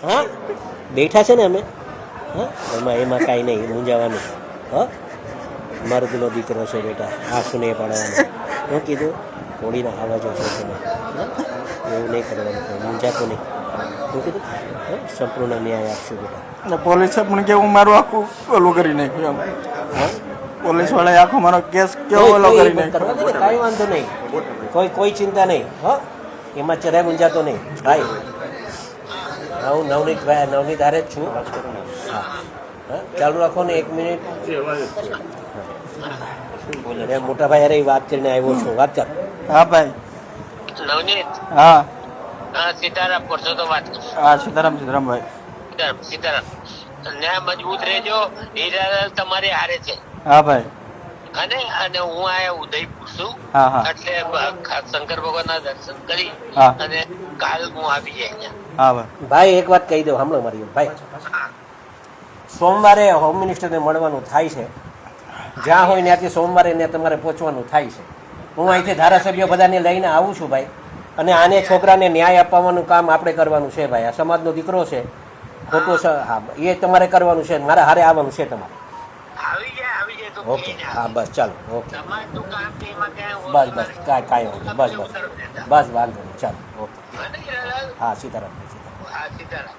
હા બેઠા છે ને અમે હા એમાં કાંઈ નહીં મૂંઝાવાનું હા મર્દનો દીકરો છે બેટા આંખ નહીં પાડવાનો શું કીધું કોળીના આવાજો છે તમે હા એવું નહીં કરવાનું મૂંઝાતો નહીં શું કીધું હા સંપૂર્ણ ન્યાય આપશું બેટા પોલીસે પણ કેવું મારું આખું ઓલું કરી નાખ્યું એમ હા પોલીસ વાળાએ આખો મારો કેસ કેવો ઓલો કરી નાખ્યો કાંઈ વાંધો નહીં કોઈ ચિંતા નહીં હા એમાં જરાય મૂંઝાતો નહીં ભાઈ હું નવનીત હારે જ છું હા હા ચાલુ રાખો ને 1 મિનિટ બોલે મોટા ભાઈ અરે વાત કરીને આવ્યો છું વાત કર હા ભાઈ નવનીત હા સીતારામ કરશો તો વાત કરશો હા સીતારામભાઈ સીતારામ ન્યાય મજબૂત રહેજો હીરા તમારી હારે છે હા ભાઈ અને હું આ ઉદયપુર છું હા હા એટલે શંકર ભગવાન ના દર્શન કરી હા. અને કાલ હું આવી જાય અહીંયા હા ભાઈ ભાઈ એક વાત કહી દઉં સાંભળો મારી ભાઈ સોમવારે હોમ મિનિસ્ટરને મળવાનું થાય છે જ્યાં હોય ત્યાંથી સોમવારે ત્યાં તમારે પહોંચવાનું થાય છે હું અહીંથી ધારાસભ્યો બધાને લઈને આવું છું ભાઈ અને આને છોકરાને ન્યાય અપાવવાનું કામ આપણે કરવાનું છે ભાઈ આ સમાજનો દીકરો છે ખોટો હા એ તમારે કરવાનું છે મારા હારે આવવાનું છે તમારે આવી જાય તો ઓકે હા બસ ચાલો ઓકે તમારું કામ છે એમાં બસ કાંઈ વાંધો બસ વાંધો નહીં ચાલો ઓકે કાંઈ હા સીતારામ સીતારામ